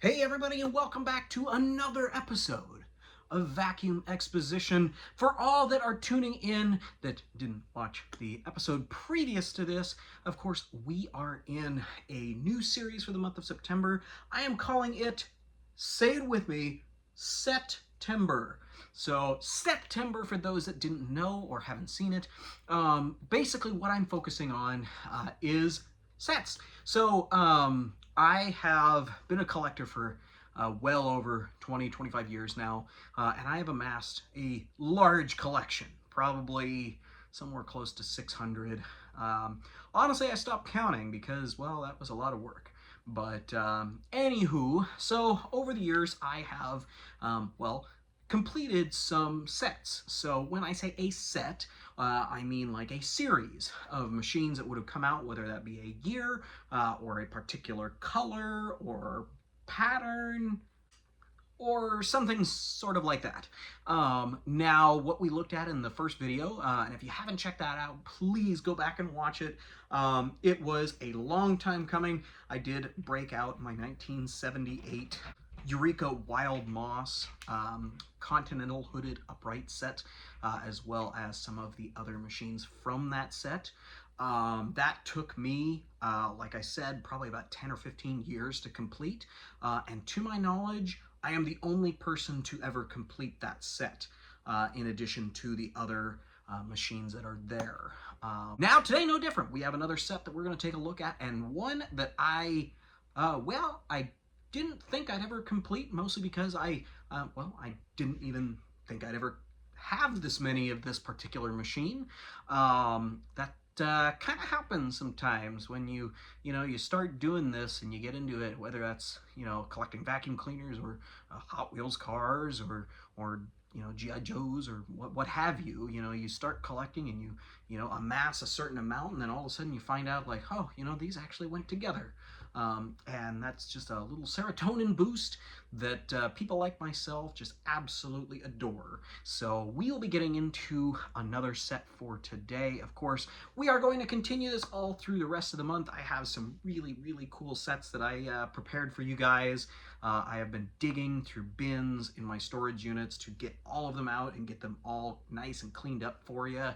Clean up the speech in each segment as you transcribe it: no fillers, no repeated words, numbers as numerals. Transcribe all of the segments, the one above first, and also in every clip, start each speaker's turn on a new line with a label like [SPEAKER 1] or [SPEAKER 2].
[SPEAKER 1] Hey everybody, and welcome back to another episode of Vacuum Exposition. For all that are tuning in that didn't watch the episode previous to this, of course, we are in a new series for the month of September. I am calling it, say it with me, September. So September, for those that didn't know or haven't seen it, basically what I'm focusing on is sets. So I have been a collector for well over 25 years now, and I have amassed a large collection, probably somewhere close to 600. Honestly, I stopped counting because, well, that was a lot of work. But anywho, so over the years, I have, well, completed some sets. So when I say a set, I mean like a series of machines that would have come out, whether that be a year or a particular color or pattern or something sort of like that. Now, what we looked at in the first video, and if you haven't checked that out, please go back and watch it. It was a long time coming. I did break out my 1978 Eureka Wild Moss Continental Hooded Upright set, as well as some of the other machines from that set. That took me, like I said, probably about 10 or 15 years to complete. And to my knowledge, I am the only person to ever complete that set, in addition to the other machines that are there. Now, today, no different. We have another set that we're going to take a look at, and one that I didn't think I'd ever complete, mostly because I didn't even think I'd ever have this many of this particular machine. That kind of happens sometimes when you start doing this and you get into it, whether that's collecting vacuum cleaners or Hot Wheels cars or GI Joes or what have you. You start collecting and you amass a certain amount, and then all of a sudden you find out, like, oh, these actually went together. And that's just a little serotonin boost that people like myself just absolutely adore. So we'll be getting into another set for today. Of course, we are going to continue this all through the rest of the month. I have some really, really cool sets that I prepared for you guys. I have been digging through bins in my storage units to get all of them out and get them all nice and cleaned up for you.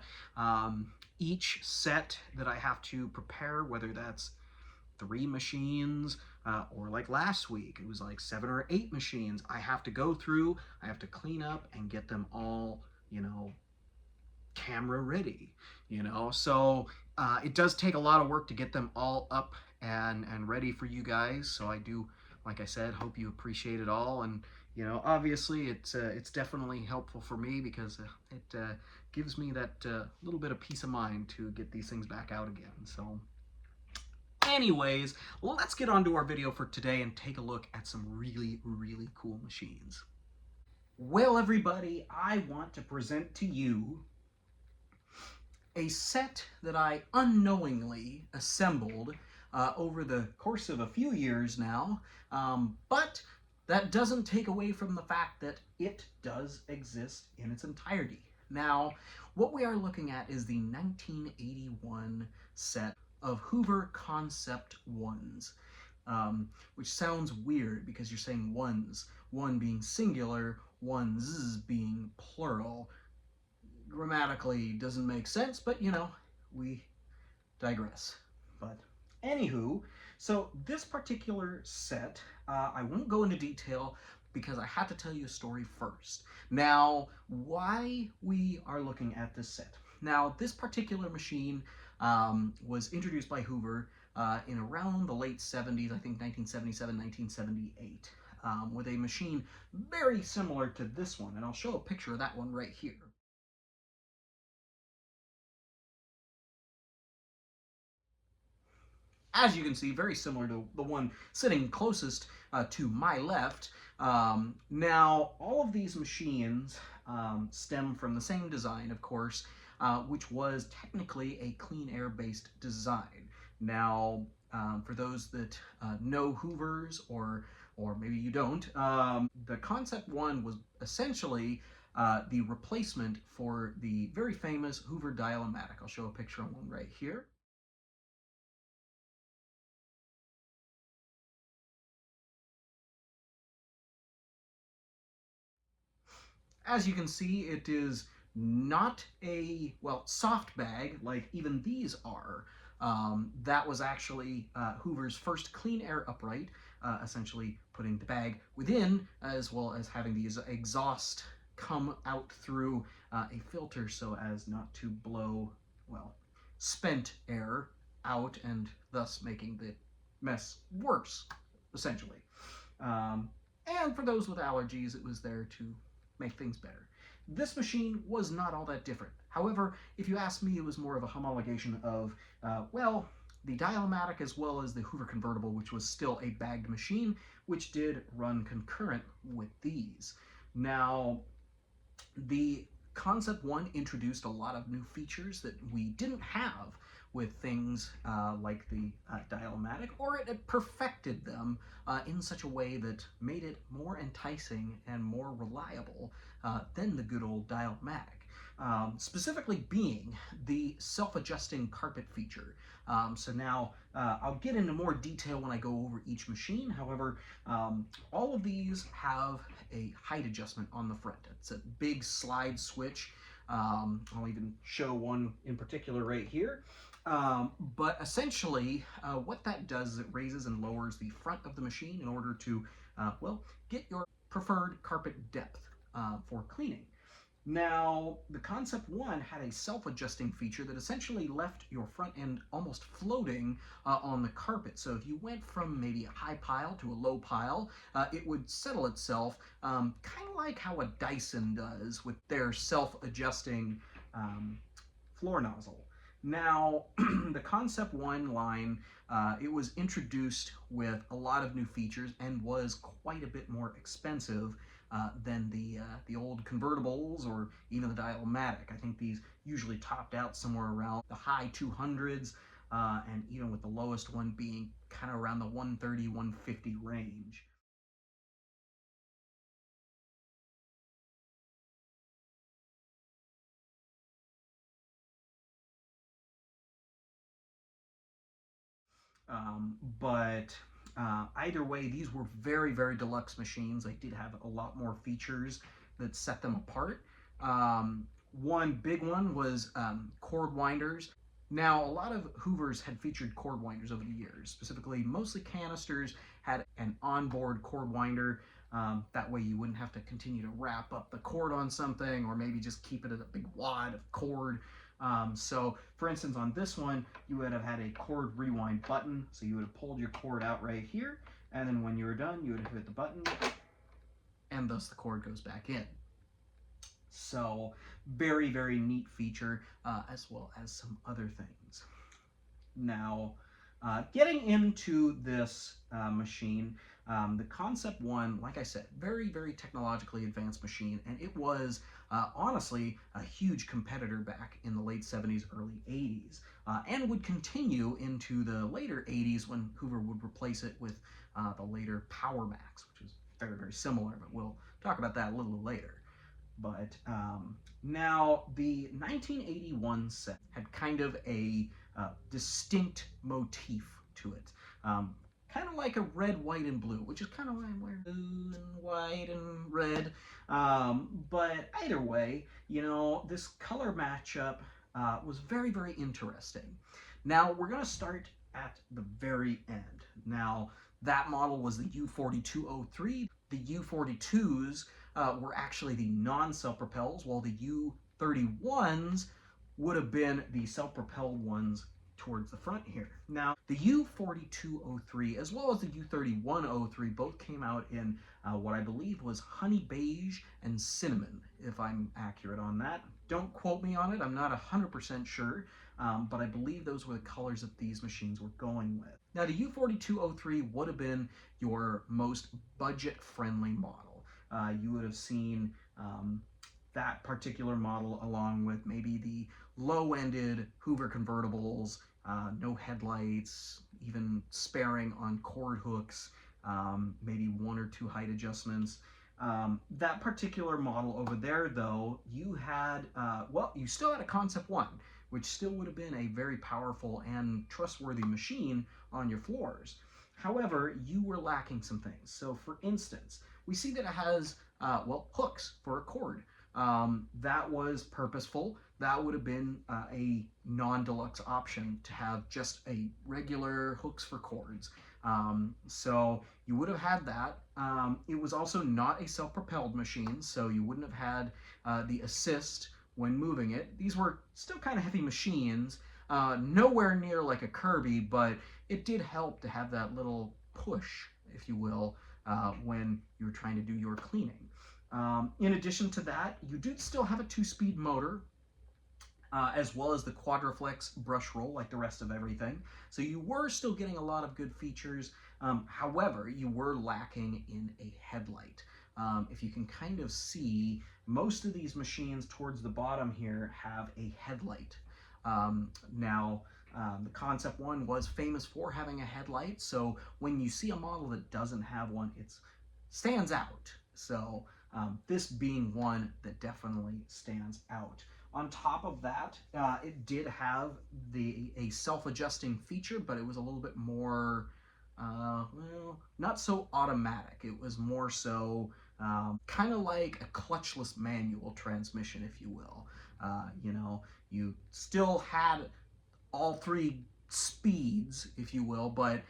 [SPEAKER 1] Each set that I have to prepare, whether that's 3 machines, or like last week, it was like 7 or 8 machines, I have to go through, I have to clean up and get them all, camera ready, So it does take a lot of work to get them all up and ready for you guys. So I do, like I said, hope you appreciate it all. And obviously it's definitely helpful for me because it gives me that little bit of peace of mind to get these things back out again. So anyways, let's get on to our video for today and take a look at some really, really cool machines. Well, everybody, I want to present to you a set that I unknowingly assembled over the course of a few years now, but that doesn't take away from the fact that it does exist in its entirety. Now, what we are looking at is the 1981 set of Hoover Concept ones, which sounds weird because you're saying ones, one being singular, ones being plural. Grammatically doesn't make sense, but we digress. But anywho, so this particular set, I won't go into detail because I have to tell you a story first. Now, why we are looking at this set. Now, this particular machine was introduced by Hoover in around the late 70s, I think 1977, 1978, with a machine very similar to this one, and I'll show a picture of that one right here. As you can see, very similar to the one sitting closest to my left. Now, all of these machines stem from the same design, of course, which was technically a clean air-based design. Now, for those that know Hoovers, or maybe you don't, the Concept 1 was essentially the replacement for the very famous Hoover Dial-O-Matic. I'll show a picture of one right here. As you can see, it is not a, well, soft bag like even these are. That was actually Hoover's first clean air upright, essentially putting the bag within as well as having these exhaust come out through a filter so as not to blow, well, spent air out and thus making the mess worse, essentially. Um, and for those with allergies, it was there to make things better. This machine was not all that different. However, if you ask me, it was more of a homologation of, well, the Dial-O-Matic as well as the Hoover convertible, which was still a bagged machine, which did run concurrent with these. Now, the Concept 1 introduced a lot of new features that we didn't have with things like the Dial-O-Matic, or it perfected them in such a way that made it more enticing and more reliable than the good old Dial-O-Matic. Specifically being the self-adjusting carpet feature. So now I'll get into more detail when I go over each machine. However, all of these have a height adjustment on the front. It's a big slide switch. I'll even show one in particular right here. But essentially, what that does is it raises and lowers the front of the machine in order to, well, get your preferred carpet depth for cleaning. Now, the Concept 1 had a self-adjusting feature that essentially left your front end almost floating on the carpet. So if you went from maybe a high pile to a low pile, it would settle itself, kind of like how a Dyson does with their self-adjusting floor nozzle. Now, the Concept 1 line, it was introduced with a lot of new features and was quite a bit more expensive than the old convertibles or even the Dial-O-Matic. I think these usually topped out somewhere around the high 200s, and even with the lowest one being kind of around the 130, 150 range. But either way, these were very, very deluxe machines. They did have a lot more features that set them apart. One big one was cord winders. Now, a lot of Hoovers had featured cord winders over the years. Specifically, mostly canisters had an onboard cord winder. That way you wouldn't have to continue to wrap up the cord on something or maybe just keep it as a big wad of cord. So, for instance, on this one, you would have had a cord rewind button. So you would have pulled your cord out right here, and then when you were done, you would have hit the button, and thus the cord goes back in. So, very, very neat feature, as well as some other things. Now, getting into this machine, the Concept 1, like I said, very, very technologically advanced machine, and it was honestly a huge competitor back in the late 70s, early 80s, and would continue into the later 80s when Hoover would replace it with the later Power Max, which is very, very similar, but we'll talk about that a little later. But now the 1981 set had kind of a distinct motif to it. Kind of like a red, white, and blue, which is kind of why I'm wearing blue and white and red. But either way, you know, this color matchup was very, very interesting. Now, we're going to start at the very end. Now, that model was the U4203. The U42s were actually the non-self-propels, while the U31s would have been the self-propelled ones towards the front here. Now, the U4203 as well as the U3103 both came out in what I believe was honey beige and cinnamon, if I'm accurate on that. Don't quote me on it, I'm not 100% sure, but I believe those were the colors that these machines were going with. Now, the U4203 would have been your most budget-friendly model. You would have seen that particular model along with maybe the low-ended Hoover convertibles, no headlights, even sparing on cord hooks, maybe one or two height adjustments. That particular model over there, though, you had, well, you still had a Concept 1, which still would have been a very powerful and trustworthy machine on your floors. However, you were lacking some things. So, for instance, we see that it has, well, hooks for a cord. that was purposeful. That would have been a non-deluxe option to have just a regular hooks for cords. So you would have had that. It was also not a self-propelled machine, so you wouldn't have had the assist when moving it. These were still kind of heavy machines, nowhere near like a Kirby, but it did help to have that little push, if you will, when you were trying to do your cleaning. In addition to that, you did still have a 2-speed motor, as well as the quadriflex brush roll like the rest of everything. So you were still getting a lot of good features. However, you were lacking in a headlight. If you can kind of see, most of these machines towards the bottom here have a headlight. Now, the Concept one was famous for having a headlight, so when you see a model that doesn't have one, it stands out. So this being one that definitely stands out. On top of that, it did have a self-adjusting feature, but it was a little bit more, well, not so automatic. It was more so kind of like a clutchless manual transmission, if you will. You know, you still had all 3 speeds, if you will, but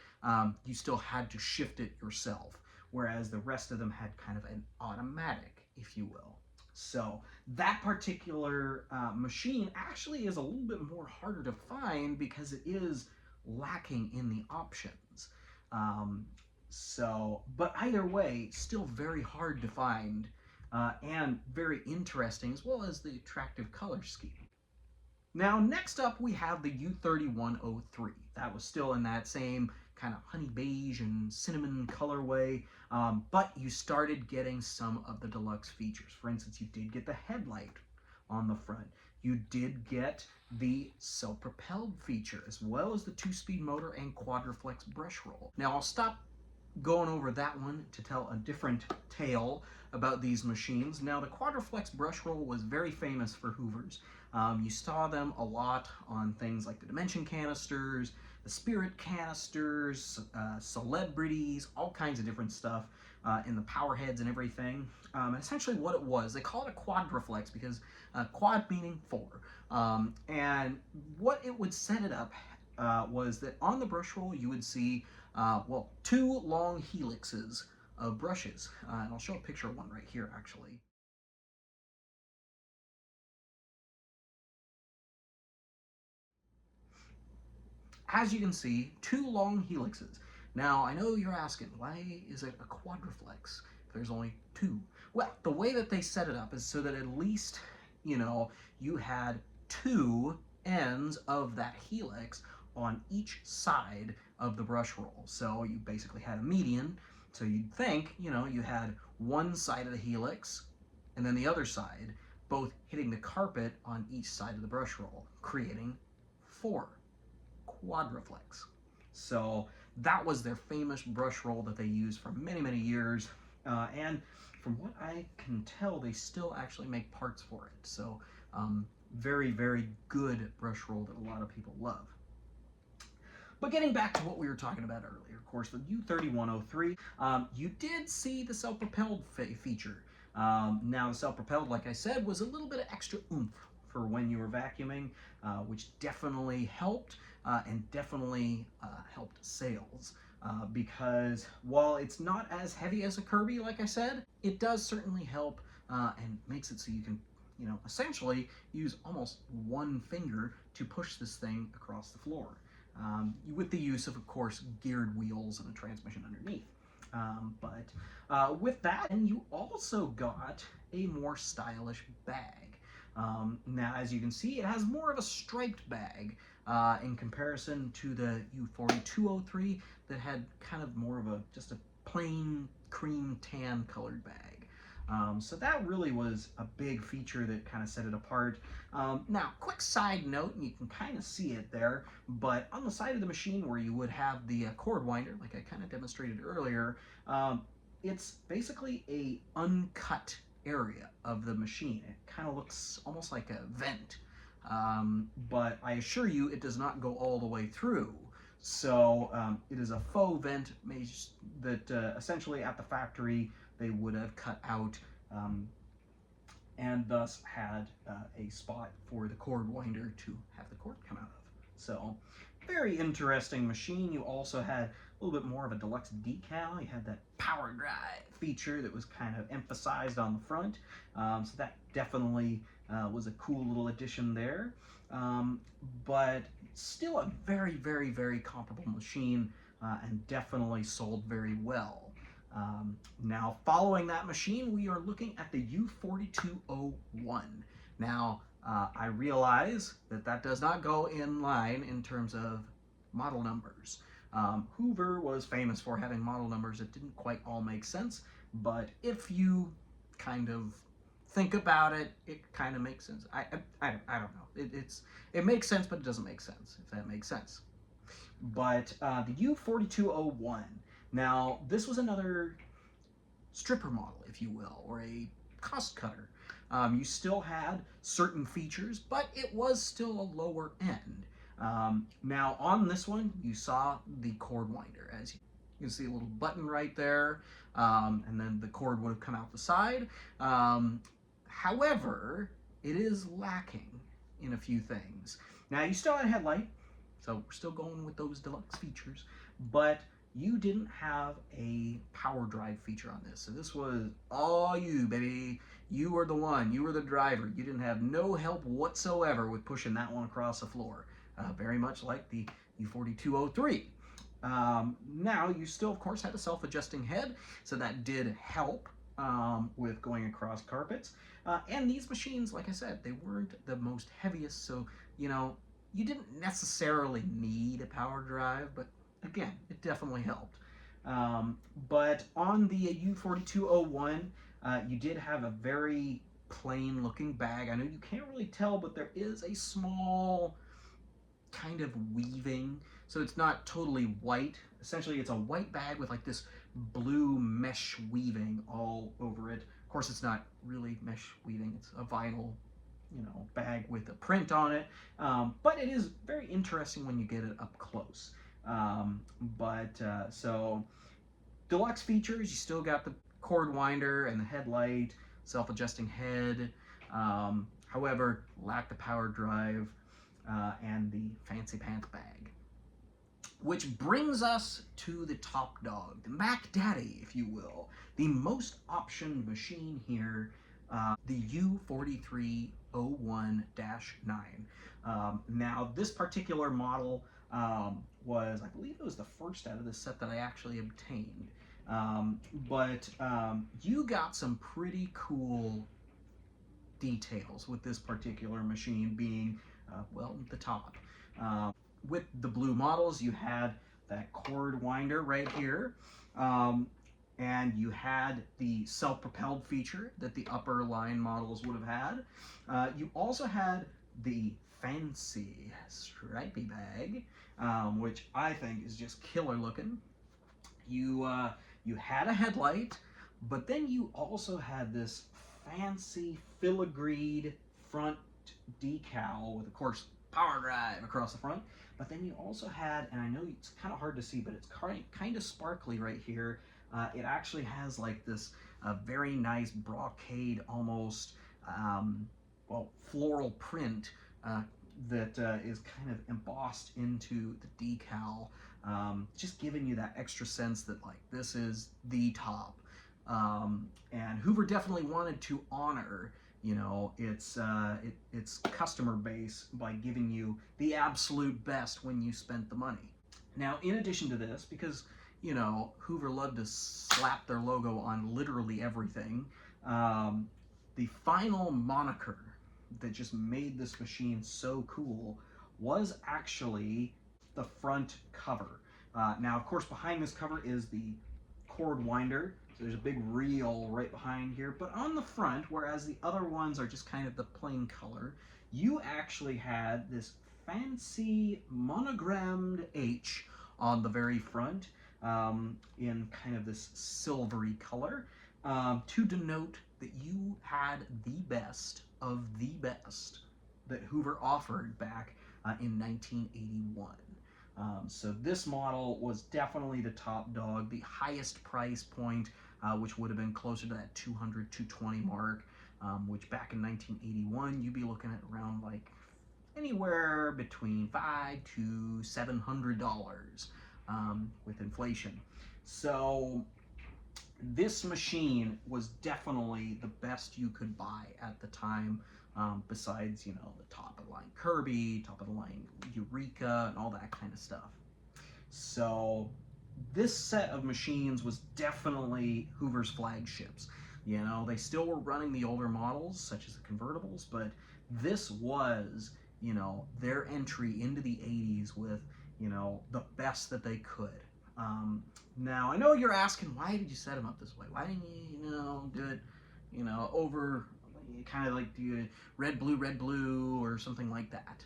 [SPEAKER 1] you still had to shift it yourself, whereas the rest of them had kind of an automatic, if you will. So that particular machine actually is a little bit more harder to find because it is lacking in the options. But either way, still very hard to find and very interesting, as well as the attractive color scheme. Now, next up, we have the U3103. That was still in that same kind of honey beige and cinnamon colorway, but you started getting some of the deluxe features. For instance, you did get the headlight on the front. You did get the self-propelled feature, as well as the 2-speed motor and quadriflex brush roll. Now, I'll stop going over that one to tell a different tale about these machines. Now, the quadriflex brush roll was very famous for Hoovers. You saw them a lot on things like the Dimension canisters, the Spirit canisters, celebrities, all kinds of different stuff in the power heads and everything. And essentially what it was, they call it a quadriflex because quad meaning 4. And what it would set it up was that on the brush roll you would see, well, 2 long helixes of brushes. And I'll show a picture of one right here, actually. As you can see, 2 long helixes. Now, I know you're asking, why is it a quadriflex if there's only 2? Well, the way that they set it up is so that at least, you know, you had 2 ends of that helix on each side of the brush roll. So you basically had a median. So you'd think, you know, you had one side of the helix and then the other side, both hitting the carpet on each side of the brush roll, creating 4. Quadriflex. So that was their famous brush roll that they used for many, many years. And from what I can tell, they still actually make parts for it. So very, very good brush roll that a lot of people love. But getting back to what we were talking about earlier, of course, the U3103, you did see the self-propelled feature. Now, the self-propelled, like I said, was a little bit of extra oomph for when you were vacuuming, which definitely helped and definitely helped sales. Because while it's not as heavy as a Kirby, like I said, it does certainly help and makes it so you can, you know, essentially use almost one finger to push this thing across the floor. With the use of course, geared wheels and a transmission underneath. But with that, and you also got a more stylish bag. Now, as you can see, it has more of a striped bag in comparison to the U4203 that had kind of more of just a plain cream tan colored bag. So that really was a big feature that kind of set it apart. Now, quick side note, and you can kind of see it there, but on the side of the machine where you would have the cord winder, like I kind of demonstrated earlier, it's basically a uncut area of the machine. It kind of looks almost like a vent, but I assure you it does not go all the way through. So it is a faux vent that essentially at the factory they would have cut out and thus had a spot for the cord winder to have the cord come out of. So, very interesting machine. You also had a little bit more of a deluxe decal. You had that power drive feature that was kind of emphasized on the front. So that definitely was a cool little addition there. But still a very, very, very comparable machine and definitely sold very well. Now, following that machine, we are looking at the U4201. Now, I realize that that does not go in line in terms of model numbers. Hoover was famous for having model numbers that didn't quite all make sense, but if you kind of think about it, it kind of makes sense. I don't know. It makes sense, but it doesn't make sense, if that makes sense. But the U4201, now this was another stripper model, if you will, or a cost cutter. You still had certain features, but it was still a lower end. Now on this one, you saw the cord winder. As you can see, a little button right there, and then the cord would have come out the side. However, it is lacking in a few things. Now you still had a headlight, so we're still going with those deluxe features, but you didn't have a power drive feature on this. So this was all you, baby. You were the one, you were the driver. You didn't have no help whatsoever with pushing that one across the floor. Very much like the U4203. Now, you still, of course, had a self-adjusting head, so that did help with going across carpets. And these machines, like I said, they weren't the most heaviest, so, you know, you didn't necessarily need a power drive, but again, it definitely helped. But on the U4201, you did have a very plain looking bag. I know you can't really tell, but there is a small kind of weaving, so it's not totally white. Essentially, it's a white bag with like this blue mesh weaving all over it. Of course, it's not really mesh weaving, it's a vinyl, you know, bag with a print on it, but it is very interesting when you get it up close. So deluxe features, you still got the cord winder and the headlight, self-adjusting head, however, lacked the power drive and the fancy pants bag. Which brings us to the top dog, the Mac Daddy, if you will, the most optioned machine here, the U4301-9. Now, this particular model was, I believe it was the first out of the set that I actually obtained. You got some pretty cool details with this particular machine being, well, the top. With the blue models, you had that cord winder right here, and you had the self-propelled feature that the upper line models would have had. You also had the fancy stripy bag, which I think is just killer looking. You had a headlight, but then you also had this fancy filigreed front decal with, of course, power drive across the front. But then you also had, and I know it's kind of hard to see, but it's kind of sparkly right here. It actually has like this very nice brocade, almost, well, floral print that is kind of embossed into the decal, just giving you that extra sense that like this is the top. And Hoover definitely wanted to honor, you know, its customer base by giving you the absolute best when you spent the money. Now, in addition to this, because, you know, Hoover loved to slap their logo on literally everything, the final moniker that just made this machine so cool was actually the front cover. Now, of course, behind this cover is the cord winder. So there's a big reel right behind here, but on the front, whereas the other ones are just kind of the plain color, you actually had this fancy monogrammed H on the very front in kind of this silvery color to denote that you had the best of the best that Hoover offered back in 1981. So this model was definitely the top dog, the highest price point, which would have been closer to that $200, $220 mark. which back in 1981, you'd be looking at around like anywhere between $500 to $700 with inflation. So this machine was definitely the best you could buy at the time, besides, you know, the top of the line Kirby, top of the line Eureka, and all that kind of stuff. So this set of machines was definitely Hoover's flagships. You know, they still were running the older models, such as the convertibles, but this was, you know, their entry into the 80s with, you know, the best that they could. Now, I know you're asking, why did you set them up this way? Why didn't you, you know, do it, you know, over, kind of like do red, blue, or something like that?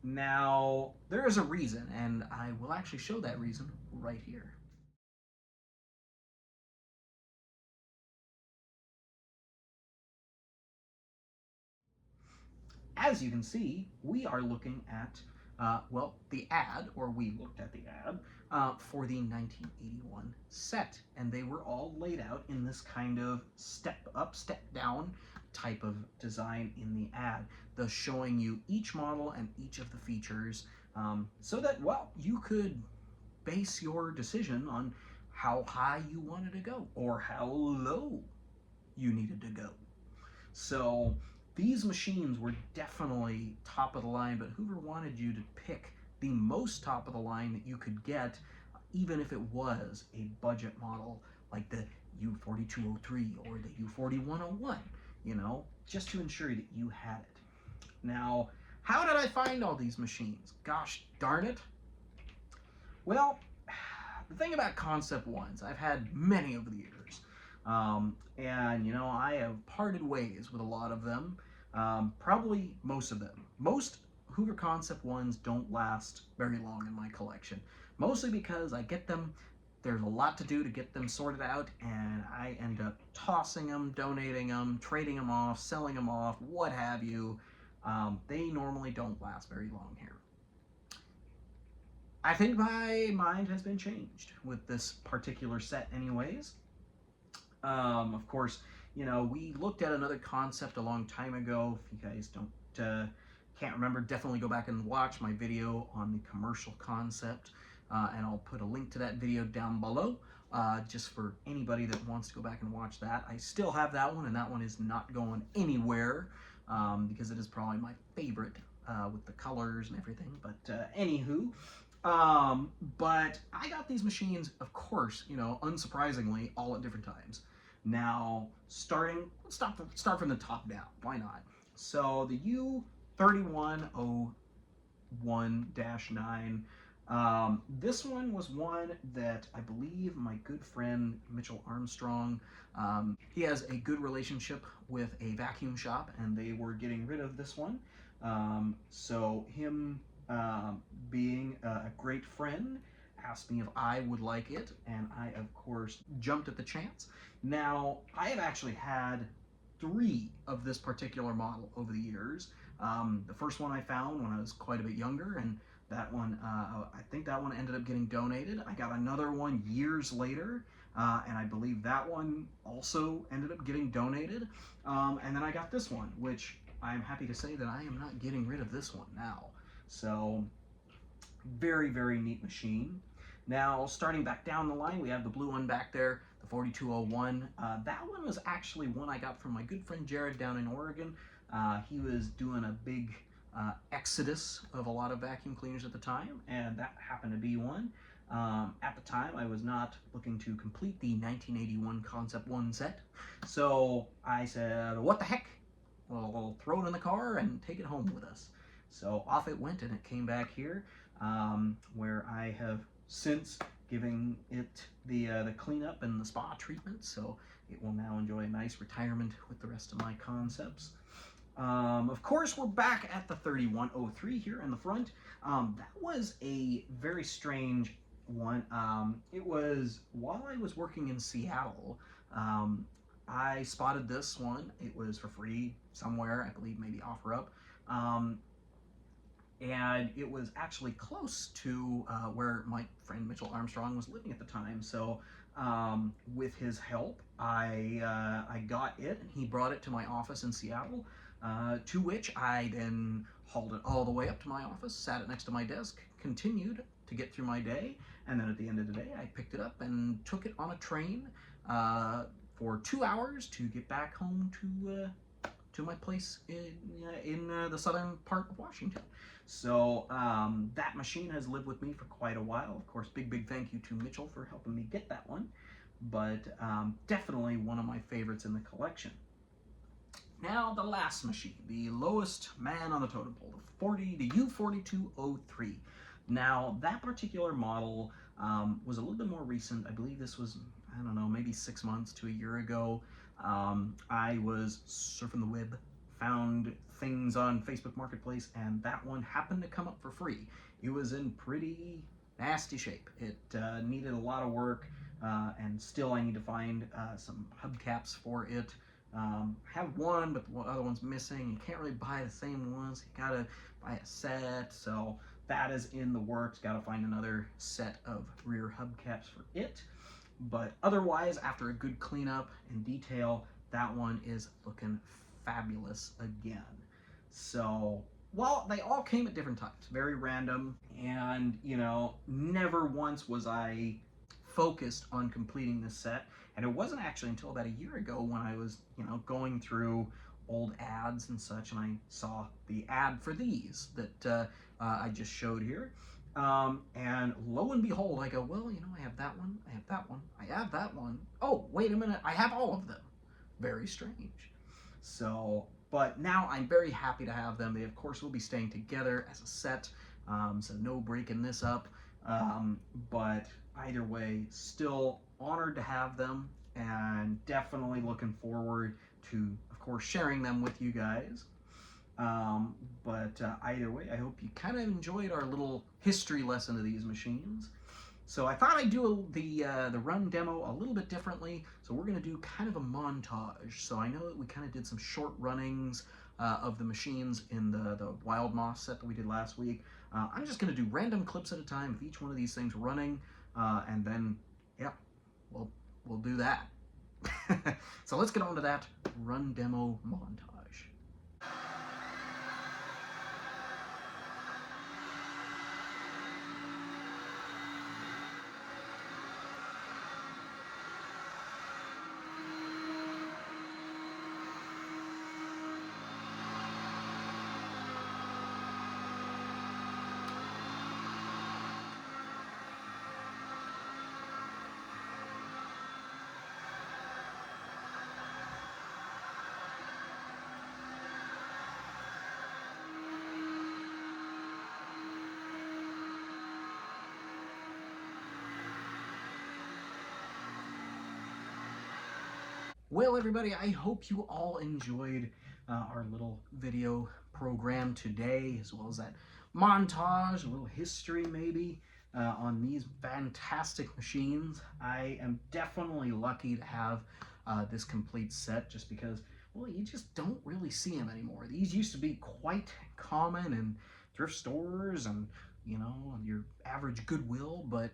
[SPEAKER 1] Now, there is a reason, and I will actually show that reason right here. As you can see, we are looking at, well, the ad, or we looked at the ad, for the 1981 set. And they were all laid out in this kind of step up, step down type of design in the ad, thus showing you each model and each of the features, so that, well, you could base your decision on how high you wanted to go or how low you needed to go. So these machines were definitely top of the line, but Hoover wanted you to pick the most top of the line that you could get, even if it was a budget model like the U4203 or the U4101, you know, just to ensure that you had it. Now, how did I find all these machines? Gosh darn it. Well, the thing about Concept Ones, I've had many over the years. And, you know, I have parted ways with a lot of them, probably most of them. Most Hoover Concept Ones don't last very long in my collection, mostly because I get them, there's a lot to do to get them sorted out, and I end up tossing them, donating them, trading them off, selling them off, what have you. They normally don't last very long here. I think my mind has been changed with this particular set anyways. Of course, you know, we looked at another concept a long time ago. If you guys can't remember, definitely go back and watch my video on the commercial concept, and I'll put a link to that video down below, just for anybody that wants to go back and watch that. I still have that one, and that one is not going anywhere, because it is probably my favorite, with the colors and everything. But anywho, but I got these machines, of course, you know, unsurprisingly, all at different times. Now, let's start from the top down. Why not? So the U3101-9, this one was one that I believe my good friend Mitchell Armstrong, he has a good relationship with a vacuum shop, and they were getting rid of this one. So him, being a great friend, asked me if I would like it, and I, of course, jumped at the chance. Now, I have actually had 3 of this particular model over the years. The first one I found when I was quite a bit younger, and that one, I think that one ended up getting donated. I got another one years later, and I believe that one also ended up getting donated. And then I got this one, which I'm happy to say that I am not getting rid of this one now. So, very, very neat machine. Now, starting back down the line, we have the blue one back there, the 4201. That one was actually one I got from my good friend Jared down in Oregon. He was doing a big exodus of a lot of vacuum cleaners at the time, and that happened to be one. At the time, I was not looking to complete the 1981 Concept 1 set, so I said, what the heck? We'll throw it in the car and take it home with us. So off it went, and it came back here, where I have since given it the cleanup and the spa treatment, so it will now enjoy a nice retirement with the rest of my concepts. Of course, we're back at the 3103 here in the front. That was a very strange one. It was while I was working in Seattle, I spotted this one. It was for free somewhere, I believe maybe OfferUp. And it was actually close to where my friend Mitchell Armstrong was living at the time. So with his help, I got it, and he brought it to my office in Seattle, to which I then hauled it all the way up to my office, sat it next to my desk, continued to get through my day, and then at the end of the day, I picked it up and took it on a train for 2 hours to get back home to my place in the southern part of Washington. So that machine has lived with me for quite a while. Of course, big thank you to Mitchell for helping me get that one, but definitely one of my favorites in the collection. Now the last machine, the lowest man on the totem pole, the U4203. Now that particular model was a little bit more recent. I believe this was, I don't know, maybe 6 months to a year ago. I was surfing the web, found things on Facebook Marketplace, and that one happened to come up for free. It was in pretty nasty shape. It needed a lot of work, and still I need to find some hubcaps for it. Have one, but the other one's missing. You can't really buy the same ones. You gotta buy a set, so that is in the works. Gotta find another set of rear hubcaps for it. But otherwise, after a good cleanup and detail, that one is looking fabulous again. So, well, they all came at different times, very random, and, you know, never once was I focused on completing this set. And it wasn't actually until about a year ago when I was, you know, going through old ads and such, and I saw the ad for these that I just showed here. And lo and behold, I go, well, you know, I have that one, I have that one, I have that one. Oh, wait a minute, I have all of them. Very strange. So, but now I'm very happy to have them. They, of course, will be staying together as a set, so no breaking this up. But either way, still honored to have them, and definitely looking forward to, of course, sharing them with you guys. But either way, I hope you kind of enjoyed our little history lesson of these machines. So I thought I'd do the run demo a little bit differently. So we're going to do kind of a montage. So I know that we kind of did some short runnings of the machines in the Wild Moss set that we did last week. I'm just going to do random clips at a time of each one of these things running, and then, yeah, we'll do that. So let's get on to that run demo montage. Well, everybody, I hope you all enjoyed our little video program today, as well as that montage, a little history maybe on these fantastic machines. I am definitely lucky to have this complete set, just because, well, you just don't really see them anymore. These used to be quite common in thrift stores and, you know, your average Goodwill, but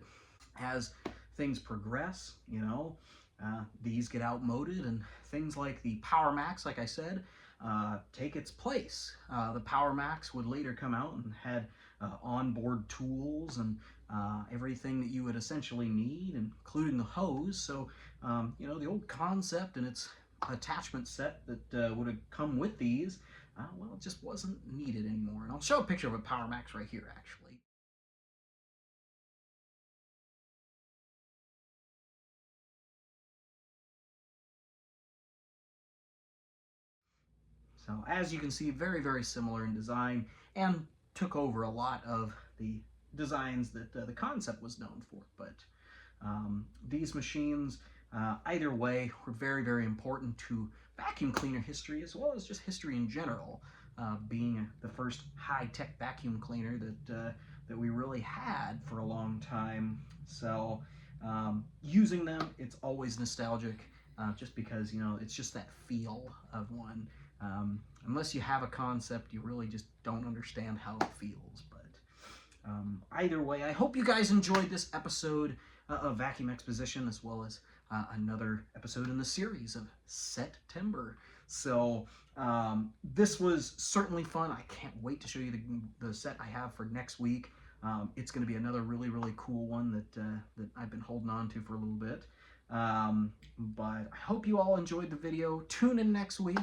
[SPEAKER 1] as things progress, you know, these get outmoded, and things like the Power Max, like I said, take its place. The Power Max would later come out and had onboard tools and everything that you would essentially need, including the hose. So, you know, the old Concept and its attachment set that would have come with these, well, it just wasn't needed anymore. And I'll show a picture of a Power Max right here, actually. So as you can see, very similar in design, and took over a lot of the designs that the Concept was known for. But these machines, either way, were very important to vacuum cleaner history, as well as just history in general, being the first high-tech vacuum cleaner that we really had for a long time. So using them, it's always nostalgic, just because, you know, it's just that feel of one. Unless you have a Concept, you really just don't understand how it feels. But either way, I hope you guys enjoyed this episode. of Vacuum Exposition, as well as another episode in the series of September. So this was certainly fun. I can't wait to show you the set I have for next week. It's going to be another really, really cool one that I've been holding on to for a little bit. But I hope you all enjoyed the video. Tune in next week.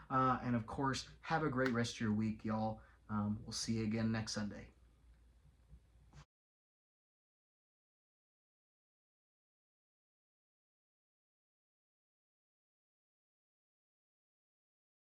[SPEAKER 1] And of course, have a great rest of your week, y'all. We'll see you again next Sunday.